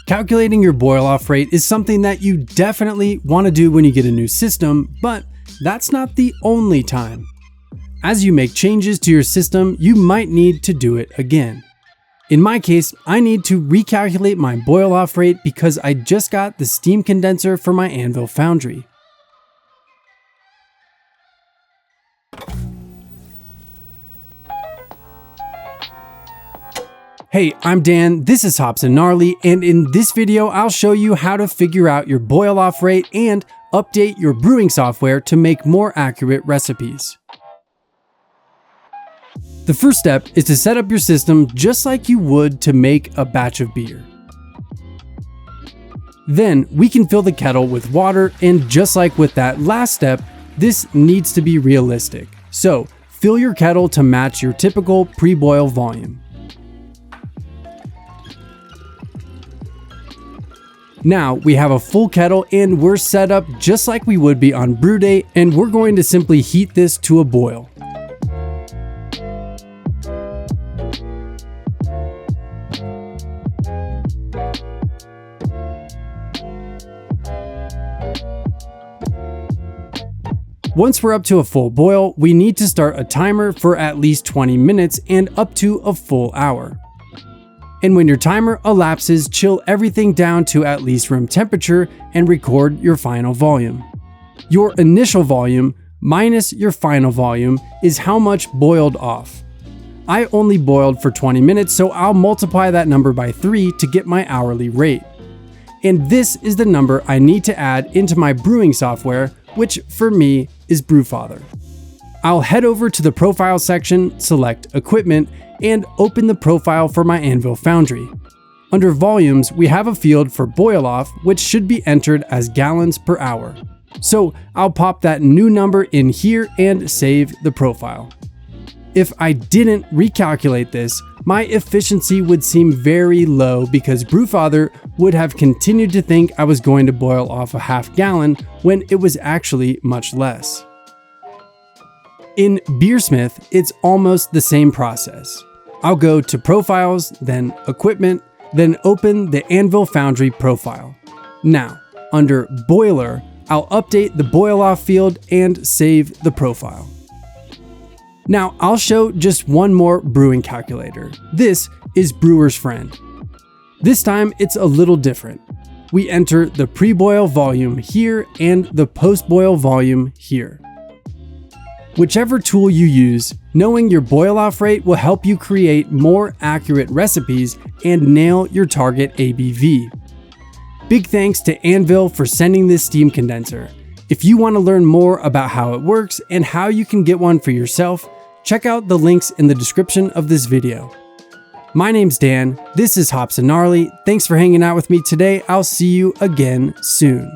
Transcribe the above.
Calculating your boil-off rate is something that you definitely want to do when you get a new system, but that's not the only time. As you make changes to your system, you might need to do it again. In my case, I need to recalculate my boil-off rate because I just got the steam condenser for my Anvil Foundry. Hey, I'm Dan, this is Hops and Gnarly, and in this video I'll show you how to figure out your boil-off rate and update your brewing software to make more accurate recipes. The first step is to set up your system just like you would to make a batch of beer. Then we can fill the kettle with water, and just like with that last step, this needs to be realistic. So fill your kettle to match your typical pre-boil volume. Now we have a full kettle and we're set up just like we would be on brew day, and we're going to simply heat this to a boil. Once we're up to a full boil, we need to start a timer for at least 20 minutes and up to a full hour. And when your timer elapses, chill everything down to at least room temperature and record your final volume. Your initial volume minus your final volume is how much boiled off. I only boiled for 20 minutes, so I'll multiply that number by 3 to get my hourly rate. And this is the number I need to add into my brewing software, which for me is Brewfather. I'll head over to the profile section, select equipment, and open the profile for my Anvil Foundry. Under volumes, we have a field for boil off, which should be entered as gallons per hour. So I'll pop that new number in here and save the profile. If I didn't recalculate this, my efficiency would seem very low because Brewfather would have continued to think I was going to boil off a half gallon when it was actually much less. In Beersmith, it's almost the same process. I'll go to Profiles, then Equipment, then open the Anvil Foundry profile. Now, under Boiler, I'll update the boil off field and save the profile. Now, I'll show just one more brewing calculator. This is Brewer's Friend. This time, it's a little different. We enter the pre-boil volume here and the post-boil volume here. Whichever tool you use, knowing your boil-off rate will help you create more accurate recipes and nail your target ABV. Big thanks to Anvil for sending this steam condenser. If you want to learn more about how it works and how you can get one for yourself, check out the links in the description of this video. My name's Dan, this is Hops and Gnarly, thanks for hanging out with me today, I'll see you again soon.